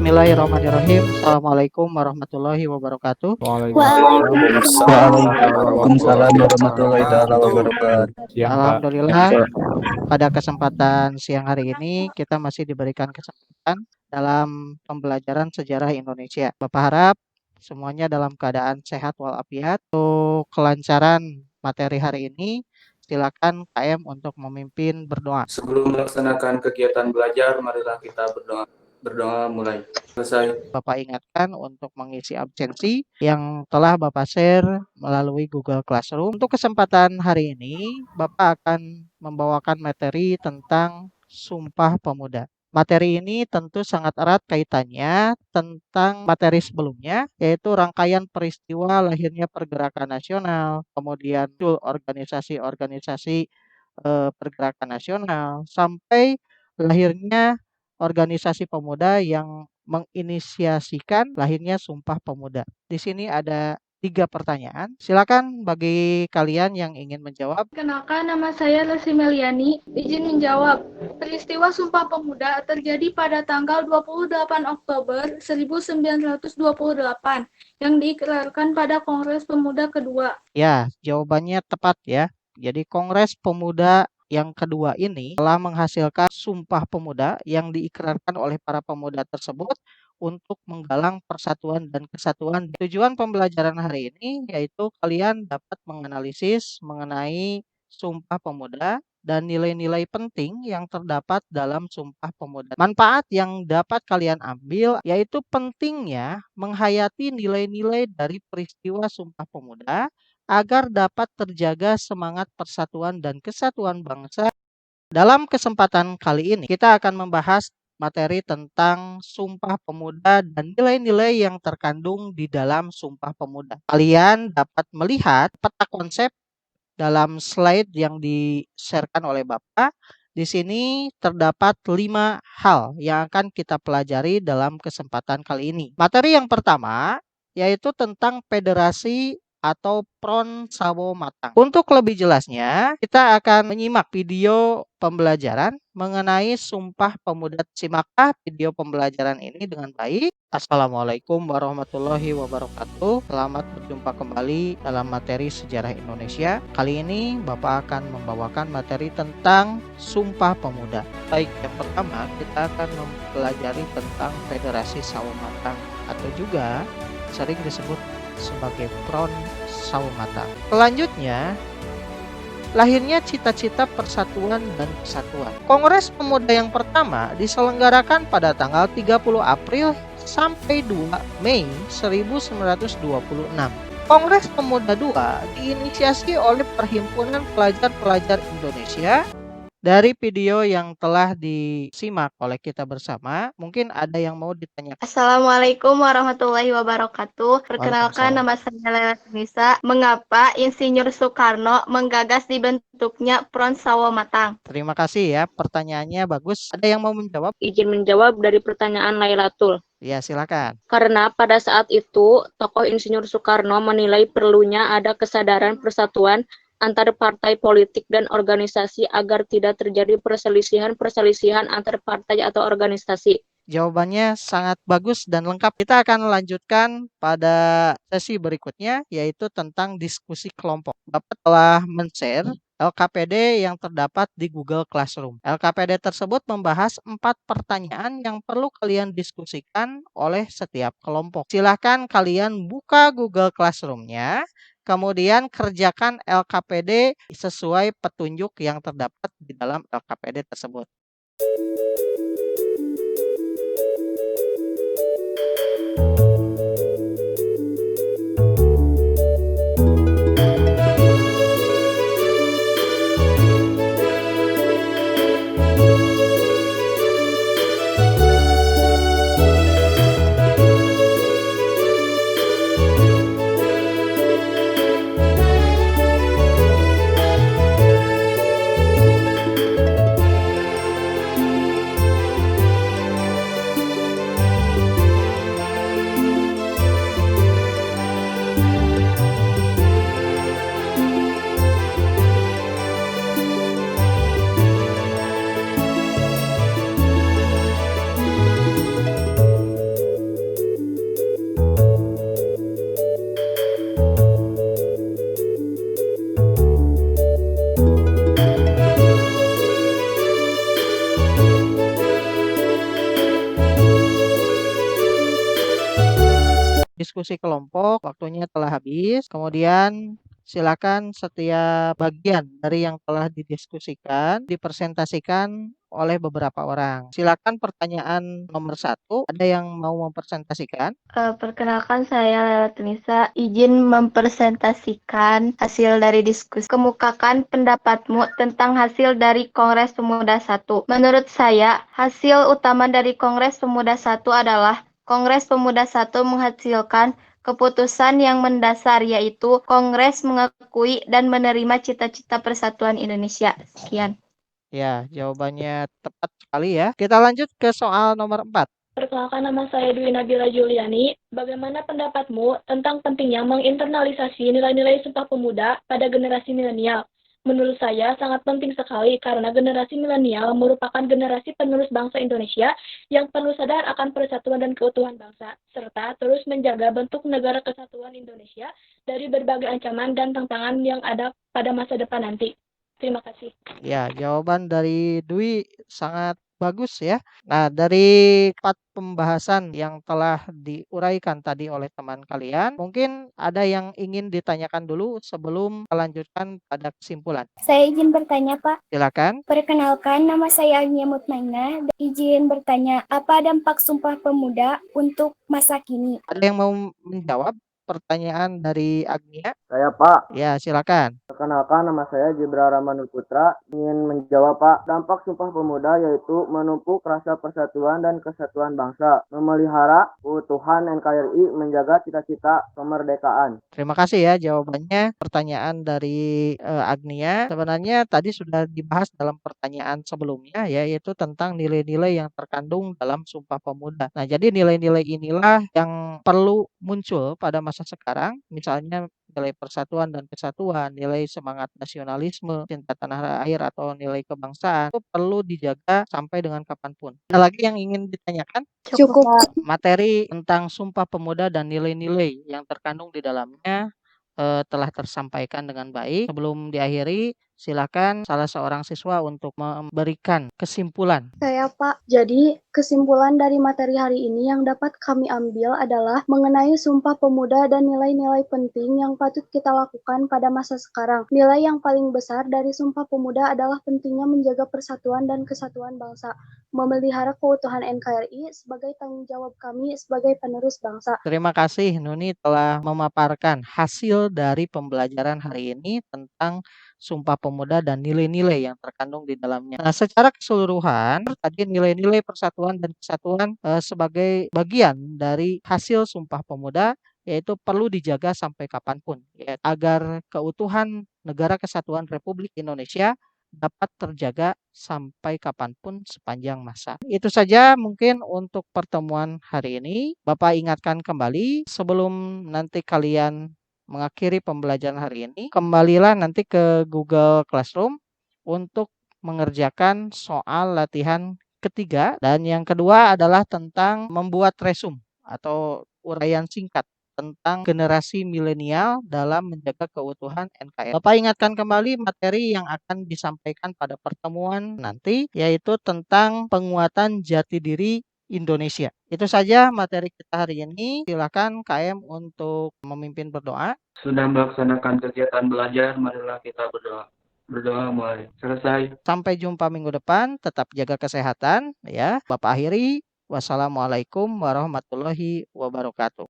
Bismillahirrahmanirrahim. Assalamualaikum warahmatullahi wabarakatuh. Waalaikumsalam Waalaikumsalam warahmatullahi taala wabarakatuh. siang Kak. Alhamdulillah, pada kesempatan siang hari ini kita masih diberikan kesempatan dalam pembelajaran sejarah Indonesia. Bapak harap semuanya dalam keadaan sehat walafiat. Untuk kelancaran materi hari ini, silakan KM untuk memimpin berdoa. Sebelum melaksanakan kegiatan belajar, marilah kita berdoa. Berdoa mulai. Selesai. Bapak ingatkan untuk mengisi absensi yang telah Bapak share melalui Google Classroom. Untuk kesempatan hari ini, Bapak akan membawakan materi tentang Sumpah Pemuda. Materi ini tentu sangat erat kaitannya tentang materi sebelumnya, yaitu rangkaian peristiwa lahirnya pergerakan nasional, kemudian organisasi-organisasi pergerakan nasional, sampai lahirnya organisasi pemuda yang menginisiasikan lahirnya Sumpah Pemuda. Di sini ada 3 pertanyaan. Silakan bagi kalian yang ingin menjawab. Kenalkan, nama saya Lesi Meliani. Izin menjawab. Peristiwa Sumpah Pemuda terjadi pada tanggal 28 Oktober 1928 yang diikrarkan pada Kongres Pemuda kedua. Ya, jawabannya tepat ya. Jadi Kongres Pemuda yang kedua ini telah menghasilkan Sumpah Pemuda yang diikrarkan oleh para pemuda tersebut untuk menggalang persatuan dan kesatuan. Tujuan pembelajaran hari ini yaitu kalian dapat menganalisis mengenai Sumpah Pemuda dan nilai-nilai penting yang terdapat dalam Sumpah Pemuda. Manfaat yang dapat kalian ambil yaitu pentingnya menghayati nilai-nilai dari peristiwa Sumpah Pemuda agar dapat terjaga semangat persatuan dan kesatuan bangsa. Dalam kesempatan kali ini, kita akan membahas materi tentang Sumpah Pemuda dan nilai-nilai yang terkandung di dalam Sumpah Pemuda. Kalian dapat melihat peta konsep dalam slide yang di-sharekan oleh Bapak. Di sini terdapat 5 hal yang akan kita pelajari dalam kesempatan kali ini. Materi yang pertama yaitu tentang federasi atau Front Sawo Matang. Untuk lebih jelasnya, kita akan menyimak video pembelajaran mengenai Sumpah Pemuda. Simaklah video pembelajaran ini dengan baik. Assalamualaikum warahmatullahi wabarakatuh. Selamat berjumpa kembali dalam materi sejarah Indonesia. Kali ini Bapak akan membawakan materi tentang Sumpah Pemuda. Baik, yang pertama kita akan mempelajari tentang Federasi Sawo Matang atau juga sering disebut sebagai Front Sawo Matang. Selanjutnya, lahirnya cita-cita persatuan dan kesatuan. Kongres Pemuda yang pertama diselenggarakan pada tanggal 30 April sampai 2 Mei 1926. Kongres Pemuda II diinisiasi oleh Perhimpunan Pelajar-Pelajar Indonesia. Dari video yang telah disimak oleh kita bersama, mungkin ada yang mau ditanyakan. Assalamualaikum warahmatullahi wabarakatuh. Perkenalkan, nama saya Lela Nisa. Mengapa Insinyur Soekarno menggagas dibentuknya Front Sawo Matang? Terima kasih ya, pertanyaannya bagus. Ada yang mau menjawab? Izin menjawab dari pertanyaan Lailatul. Ya, silakan. Karena pada saat itu, tokoh Insinyur Soekarno menilai perlunya ada kesadaran persatuan antar partai politik dan organisasi agar tidak terjadi perselisihan antar partai atau organisasi. Jawabannya sangat bagus dan lengkap. Kita akan lanjutkan pada sesi berikutnya, yaitu tentang diskusi kelompok. Bapak telah men-share LKPD yang terdapat di Google Classroom. LKPD tersebut membahas 4 pertanyaan yang perlu kalian diskusikan oleh setiap kelompok. Silahkan kalian buka Google Classroom-nya, kemudian kerjakan LKPD sesuai petunjuk yang terdapat di dalam LKPD tersebut. diskusi kelompok, waktunya telah habis. Kemudian silakan setiap bagian dari yang telah didiskusikan dipresentasikan oleh beberapa orang. Silakan pertanyaan nomor 1, ada yang mau mempresentasikan? Perkenalkan saya Lela Tunisa, izin mempresentasikan hasil dari diskusi. Kemukakan pendapatmu tentang hasil dari Kongres Pemuda 1. Menurut saya, hasil utama dari Kongres Pemuda 1 adalah Kongres Pemuda 1 menghasilkan keputusan yang mendasar, yaitu Kongres mengakui dan menerima cita-cita persatuan Indonesia. Sekian. Ya, jawabannya tepat sekali ya. Kita lanjut ke soal nomor 4. Perkenalkan, nama saya Dwi Nabila Juliani. Bagaimana pendapatmu tentang pentingnya menginternalisasi nilai-nilai Sumpah Pemuda pada generasi milenial? Menurut saya sangat penting sekali karena generasi milenial merupakan generasi penerus bangsa Indonesia yang perlu sadar akan persatuan dan keutuhan bangsa, serta terus menjaga bentuk negara kesatuan Indonesia dari berbagai ancaman dan tantangan yang ada pada masa depan nanti. Terima kasih. Ya, jawaban dari Dwi sangat bagus ya. Nah, dari 4 pembahasan yang telah diuraikan tadi oleh teman kalian, mungkin ada yang ingin ditanyakan dulu sebelum melanjutkan pada kesimpulan. Saya izin bertanya, Pak. Silakan. Perkenalkan, nama saya Agnia Mutmainah. Izin bertanya, apa dampak Sumpah Pemuda untuk masa kini? Ada yang mau menjawab pertanyaan dari Agnia? Saya Pak, Ya, silakan. perkenalkan nama saya Jibra Rahmanul Putra. Ingin menjawab Pak, dampak Sumpah Pemuda yaitu menumpuh rasa persatuan dan kesatuan bangsa, memelihara keutuhan NKRI, menjaga cita-cita kemerdekaan. Terima kasih ya jawabannya. Pertanyaan dari Agnia sebenarnya tadi sudah dibahas dalam pertanyaan sebelumnya ya, yaitu tentang nilai-nilai yang terkandung dalam Sumpah Pemuda. Nah, jadi nilai-nilai inilah yang perlu muncul pada masa sekarang, misalnya nilai persatuan dan kesatuan, nilai semangat nasionalisme, cinta tanah air atau nilai kebangsaan itu perlu dijaga sampai dengan kapanpun. Ada lagi yang ingin ditanyakan? Cukup. Materi tentang Sumpah Pemuda dan nilai-nilai yang terkandung di dalamnya telah tersampaikan dengan baik. Sebelum diakhiri, silakan salah seorang siswa untuk memberikan kesimpulan. Saya Pak, jadi kesimpulan dari materi hari ini yang dapat kami ambil adalah mengenai Sumpah Pemuda dan nilai-nilai penting yang patut kita lakukan pada masa sekarang. Nilai yang paling besar dari Sumpah Pemuda adalah pentingnya menjaga persatuan dan kesatuan bangsa, memelihara keutuhan NKRI sebagai tanggung jawab kami sebagai penerus bangsa. Terima kasih Nuni telah memaparkan hasil dari pembelajaran hari ini tentang Sumpah Pemuda dan nilai-nilai yang terkandung di dalamnya. Nah, secara keseluruhan tadi nilai-nilai persatuan dan kesatuan sebagai bagian dari hasil Sumpah Pemuda yaitu perlu dijaga sampai kapanpun ya, agar keutuhan Negara Kesatuan Republik Indonesia dapat terjaga sampai kapanpun sepanjang masa. Itu saja mungkin untuk pertemuan hari ini. Bapak ingatkan kembali sebelum nanti kalian mengakhiri pembelajaran hari ini, kembalilah nanti ke Google Classroom untuk mengerjakan soal latihan ketiga dan yang kedua adalah tentang membuat resume atau uraian singkat tentang generasi milenial dalam menjaga keutuhan NKRI. Bapak ingatkan kembali materi yang akan disampaikan pada pertemuan nanti, yaitu tentang penguatan jati diri Indonesia. Itu saja materi kita hari ini. Silakan KM untuk memimpin berdoa. Sudah melaksanakan kegiatan belajar, marilah kita berdoa. Berdoa mulai. Selesai. Sampai jumpa minggu depan. Tetap jaga kesehatan ya. Bapak akhiri. Wassalamualaikum warahmatullahi wabarakatuh.